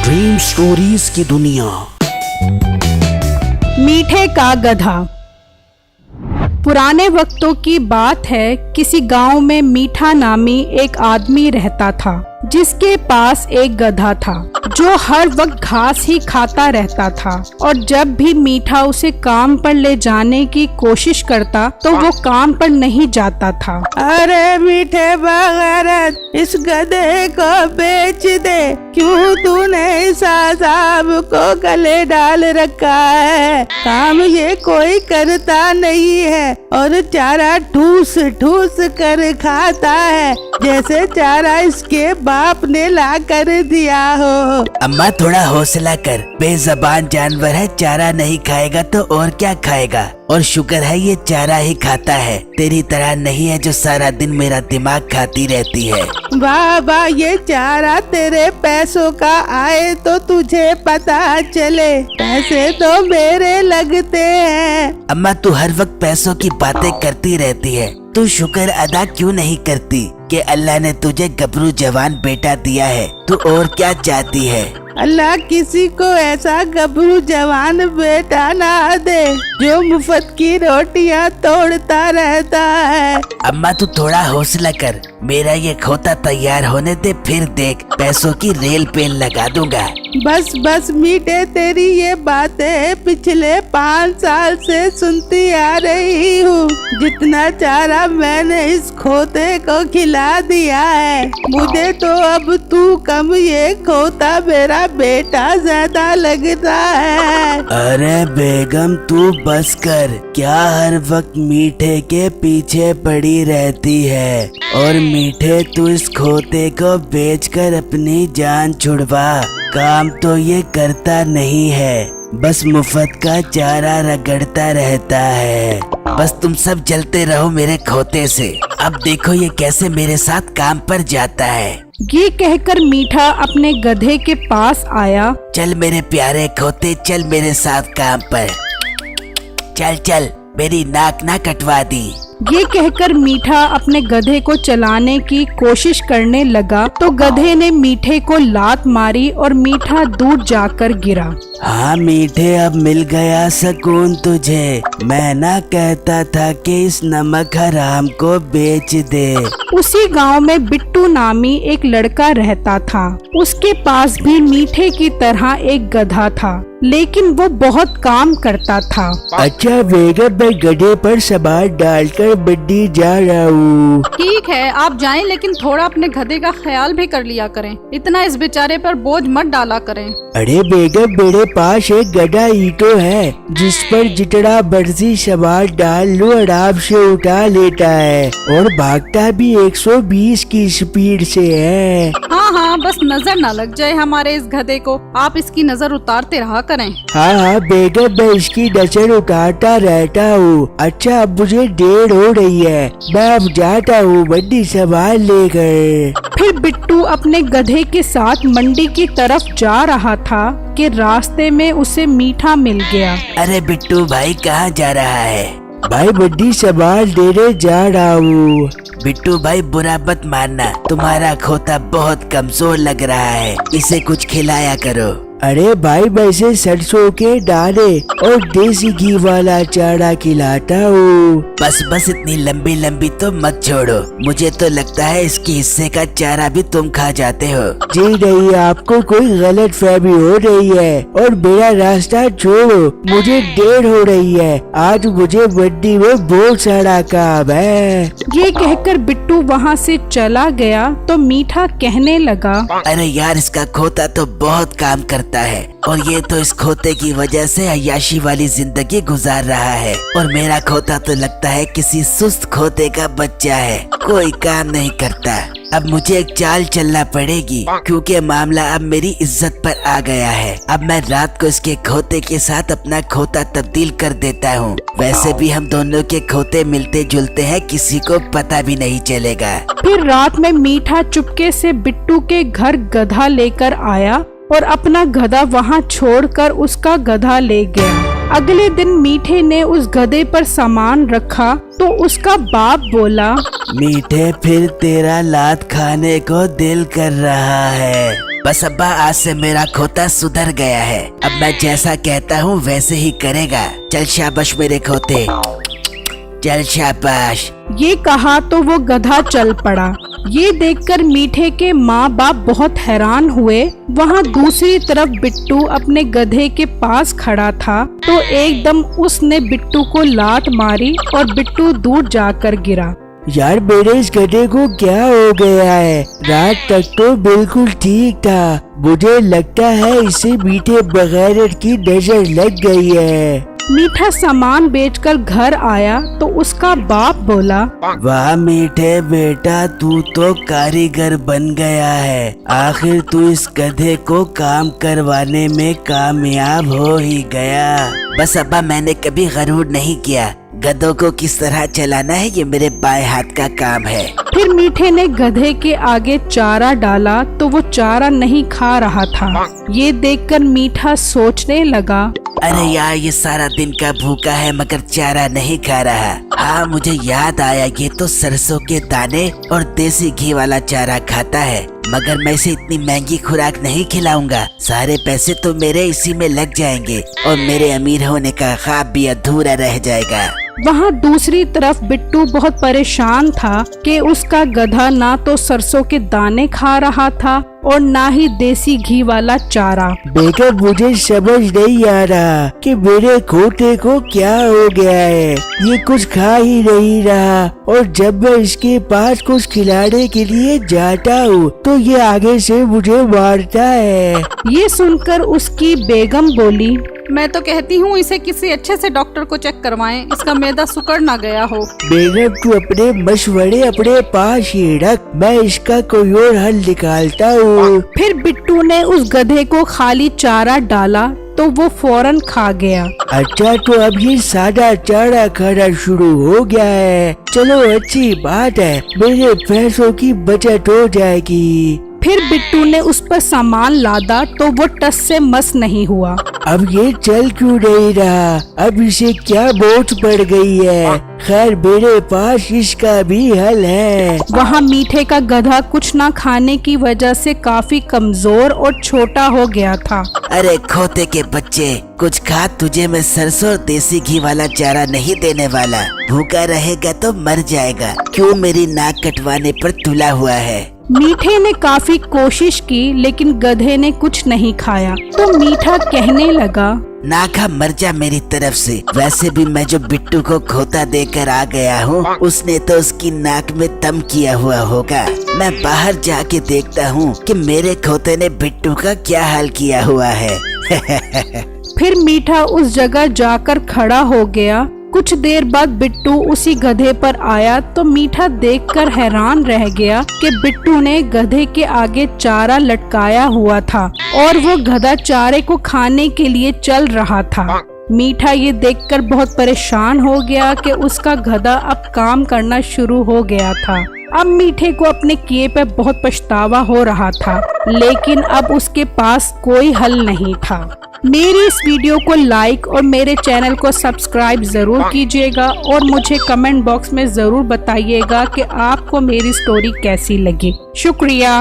Dream stories की दुनिया। मीठे का गधा। पुराने वक्तों की बात है, किसी गांव में मीठा नामी एक आदमी रहता था, जिसके पास एक गधा था जो हर वक्त घास ही खाता रहता था। और जब भी मीठा उसे काम पर ले जाने की कोशिश करता तो वो काम पर नहीं जाता था। अरे मीठे बगैरत, इस गधे को बेच दे। क्यों तूने साहब को गले डाल रखा है? काम ये कोई करता नहीं है और चारा ठूस ठूस कर खाता है, जैसे चारा इसके बाप ने ला कर दिया हो। अम्मा थोड़ा हौसला कर, बेज़बान जानवर है, चारा नहीं खाएगा तो और क्या खाएगा। और शुक्र है ये चारा ही खाता है, तेरी तरह नहीं है जो सारा दिन मेरा दिमाग खाती रहती है। वाह वाह, ये चारा तेरे पैसों का आए तो तुझे पता चले, पैसे तो मेरे लगते हैं। अम्मा तू हर वक्त पैसों की बातें करती रहती है, तू शुक्र अदा क्यों नहीं करती कि अल्लाह ने तुझे गबरू जवान बेटा दिया है। तू और क्या चाहती है? अल्लाह किसी को ऐसा गबरू जवान बेटा ना दे जो मुफ्त की रोटियां तोड़ता रहता है। अम्मा तू थोड़ा हौसला कर, मेरा ये खोता तैयार होने दे, फिर देख पैसों की रेल पे लगा दूंगा। बस बस मीठे, तेरी ये बातें पिछले 5 साल से सुनती आ रही हूँ। जितना चारा मैंने इस खोते को खिला दिया है, मुझे तो अब तू कम, ये खोता मेरा बेटा ज्यादा लगता है। अरे बेगम तू बस कर, क्या हर वक्त मीठे के पीछे पड़ी रहती है? और मीठे तू इस खोते को बेचकर अपनी जान छुड़वा। काम तो ये करता नहीं है, बस मुफ्त का चारा रगड़ता रहता है। बस तुम सब जलते रहो मेरे खोते से। अब देखो ये कैसे मेरे साथ काम पर जाता है। ये कहकर मीठा अपने गधे के पास आया। चल मेरे प्यारे खोते, चल मेरे साथ काम पर। चल चल, मेरी नाक ना कटवा दी। ये कहकर मीठा अपने गधे को चलाने की कोशिश करने लगा तो गधे ने मीठे को लात मारी और मीठा दूर जाकर गिरा। हाँ मीठे, अब मिल गया सुकून तुझे। मैं ना कहता था कि इस नमक हराम को बेच दे। उसी गांव में बिट्टू नामी एक लड़का रहता था। उसके पास भी मीठे की तरह एक गधा था, लेकिन वो बहुत काम करता था। अच्छा बेगम, मैं गधे पर सामान डालकर बड्डी जा रहा हूँ। ठीक है आप जाएं, लेकिन थोड़ा अपने गधे का ख्याल भी कर लिया करें। इतना इस बेचारे पर बोझ मत डाला करें। अरे बेगम, मेरे पास एक गधा ही तो है जिस पर जितना मर्जी सामान डाल लो आराम से उठा लेता है, और भागता भी 120 की स्पीड से है। हाँ हाँ, बस नजर न लग जाए हमारे इस गधे को, आप इसकी नजर उतारते रहा करें। हाँ बेगम, मैं इसकी नजर उतारता रहता हूँ। अच्छा अब मुझे देर हो रही है, मैं अब जाता हूँ मंडी सामान लेकर। फिर बिट्टू अपने गधे के साथ मंडी की तरफ जा रहा था कि रास्ते में उसे मीठा मिल गया। अरे बिट्टू भाई कहाँ जा रहा है? भाई मंडी सामान लेने जा रहा हूँ। बिट्टू भाई बुरा मत मानना, तुम्हारा खोता बहुत कमजोर लग रहा है, इसे कुछ खिलाया करो। अरे भाई, मैं इसे सरसों के दाने और देसी घी वाला चारा खिलाता हूँ। बस बस, इतनी लंबी लंबी तो मत छोड़ो, मुझे तो लगता है इसके हिस्से का चारा भी तुम खा जाते हो। जी नहीं, आपको कोई गलत फहमी हो रही है, और मेरा रास्ता छोड़ो, मुझे देर हो रही है। आज मुझे मंडी में बहुत सारा काम है। ये कहकर बिट्टू वहाँ से चला गया तो मीठा कहने लगा, अरे यार, इसका खोता तो बहुत काम करता है, और ये तो इस खोते की वजह से अय्याशी वाली जिंदगी गुजार रहा है, और मेरा खोता तो लगता है किसी सुस्त खोते का बच्चा है, कोई काम नहीं करता। अब मुझे एक चाल चलना पड़ेगी, क्योंकि मामला अब मेरी इज्जत पर आ गया है। अब मैं रात को इसके खोते के साथ अपना खोता तब्दील कर देता हूँ। वैसे भी हम दोनों के खोते मिलते जुलते हैं, किसी को पता भी नहीं चलेगा। फिर रात में मीठा चुपके से बिट्टू के घर गधा लेकर आया और अपना गधा वहाँ छोड़कर उसका गधा ले गया। अगले दिन मीठे ने उस गधे पर सामान रखा तो उसका बाप बोला, मीठे फिर तेरा लात खाने को दिल कर रहा है। बस अब्बा आज से मेरा खोता सुधर गया है। अब मैं जैसा कहता हूँ वैसे ही करेगा। चल शाबाश मेरे खोते, चल शाबाश। ये कहा तो वो गधा चल पड़ा। ये देखकर मीठे के माँ बाप बहुत हैरान हुए। वहाँ दूसरी तरफ बिट्टू अपने गधे के पास खड़ा था तो एकदम उसने बिट्टू को लात मारी और बिट्टू दूर जाकर गिरा। यार मेरे इस गधे को क्या हो गया है? रात तक तो बिल्कुल ठीक था। मुझे लगता है इसे मीठे बगैर की नजर लग गई है। मीठा सामान बेचकर घर आया तो उसका बाप बोला, वाह मीठे बेटा, तू तो कारीगर बन गया है। आखिर तू इस गधे को काम करवाने में कामयाब हो ही गया। बस अब्बा मैंने कभी गरूर नहीं किया। गधों को किस तरह चलाना है ये मेरे बाएं हाथ का काम है। फिर मीठे ने गधे के आगे चारा डाला तो वो चारा नहीं खा रहा था। ये देखकर मीठा सोचने लगा, अरे यार ये सारा दिन का भूखा है मगर चारा नहीं खा रहा। हाँ मुझे याद आया, ये तो सरसों के दाने और देसी घी वाला चारा खाता है। मगर मैं इसे इतनी महंगी खुराक नहीं खिलाऊंगा। सारे पैसे तो मेरे इसी में लग जाएंगे और मेरे अमीर होने का ख्वाब भी अधूरा रह जाएगा। वहाँ दूसरी तरफ बिट्टू बहुत परेशान था कि उसका गधा ना तो सरसों के दाने खा रहा था और ना ही देसी घी वाला चारा। बेगम मुझे समझ नहीं आ रहा कि मेरे खोते को क्या हो गया है। ये कुछ खा ही नहीं रहा और जब मैं इसके पास कुछ खिलाने के लिए जाता हूँ तो ये आगे से मुझे मारता है। ये सुनकर उसकी बेगम बोली, मैं तो कहती हूँ इसे किसी अच्छे से डॉक्टर को चेक करवाएं, इसका मैदा सुकड़ ना गया हो। बेगम तू अपने मशवरे अपने पास ही रख, मैं इसका कोई और हल निकालता हूँ। फिर बिट्टू ने उस गधे को खाली चारा डाला तो वो फौरन खा गया। अच्छा तो अब ये सादा चारा खाना शुरू हो गया है। चलो अच्छी बात है, मेरे पैसों की बचत हो जाएगी। फिर बिट्टू ने उस पर सामान लादा तो वो टस से मस नहीं हुआ। अब ये चल क्यों नहीं रहा? अब इसे क्या बोझ पड़ गई है? खैर मेरे पास इसका भी हल है। वहाँ मीठे का गधा कुछ ना खाने की वजह से काफी कमजोर और छोटा हो गया था। अरे खोते के बच्चे, कुछ खा, तुझे मैं सरसों और देसी घी वाला चारा नहीं देने वाला। भूखा रहेगा तो मर जाएगा। क्यों मेरी नाक कटवाने पर तुला हुआ है? मीठे ने काफी कोशिश की लेकिन गधे ने कुछ नहीं खाया तो मीठा कहने लगा, ना खा मर जा मेरी तरफ से। वैसे भी मैं जो बिट्टू को खोता देकर आ गया हूँ उसने तो उसकी नाक में दम किया हुआ होगा। मैं बाहर जाके देखता हूँ कि मेरे खोते ने बिट्टू का क्या हाल किया हुआ है। फिर मीठा उस जगह जाकर खड़ा हो गया। कुछ देर बाद बिट्टू उसी गधे पर आया तो मीठा देखकर हैरान रह गया कि बिट्टू ने गधे के आगे चारा लटकाया हुआ था और वो गधा चारे को खाने के लिए चल रहा था। मीठा ये देखकर बहुत परेशान हो गया कि उसका गधा अब काम करना शुरू हो गया था। अब मीठे को अपने किए पे बहुत पछतावा हो रहा था लेकिन अब उसके पास कोई हल नहीं था। मेरी इस वीडियो को लाइक और मेरे चैनल को सब्सक्राइब जरूर कीजिएगा और मुझे कमेंट बॉक्स में जरूर बताइएगा कि आपको मेरी स्टोरी कैसी लगी। शुक्रिया।